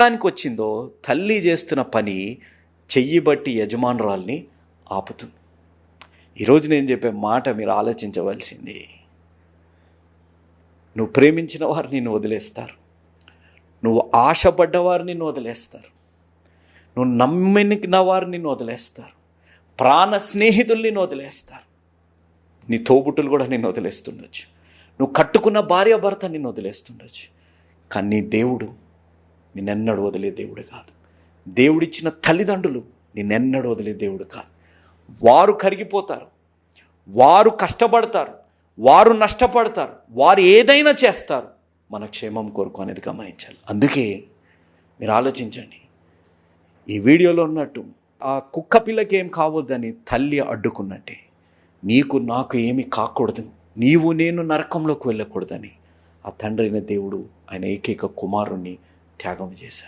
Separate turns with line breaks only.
దానికి వచ్చిందో తల్లి చేస్తున్న పని చెయ్యి బట్టి యజమానురాల్ని ఆపుతుంది. ఈరోజు నేను చెప్పే మాట మీరు ఆలోచించవలసింది. నువ్వు ప్రేమించిన వారు నిన్ను వదిలేస్తారు, నువ్వు ఆశపడ్డవారు నిన్ను వదిలేస్తారు, నువ్వు నమ్మిన వారు నిన్ను వదిలేస్తారు, ప్రాణ స్నేహితులు నిన్ను వదిలేస్తారు, నీ తోబుట్టులు కూడా నిన్ను వదిలేస్తుండొచ్చు, నువ్వు కట్టుకున్న భార్య భర్త నిన్ను వదిలేస్తుండొచ్చు. కానీ నీ దేవుడు నిన్నెన్నడూ వదిలే దేవుడు కాదు. దేవుడిచ్చిన తల్లిదండ్రులు నిన్నెన్నడూ వదిలే దేవుడు కాదు. వారు కరిగిపోతారు, వారు కష్టపడతారు, వారు నష్టపడతారు, వారు ఏదైనా చేస్తారు మన క్షేమం కొరకు అనేది గమనించాలి. అందుకే మీరు ఆలోచించండి. ఈ వీడియోలో ఉన్నట్టు ఆ కుక్క పిల్లకి ఏం కావద్దని తల్లి అడ్డుకున్నట్టే నీకు నాకు ఏమి కాకూడదు, నీవు నేను నరకంలోకి వెళ్ళకూడదని ఆ తండ్రి అయిన దేవుడు ఆయన ఏకైక కుమారుణ్ణి త్యాగం చేశారు.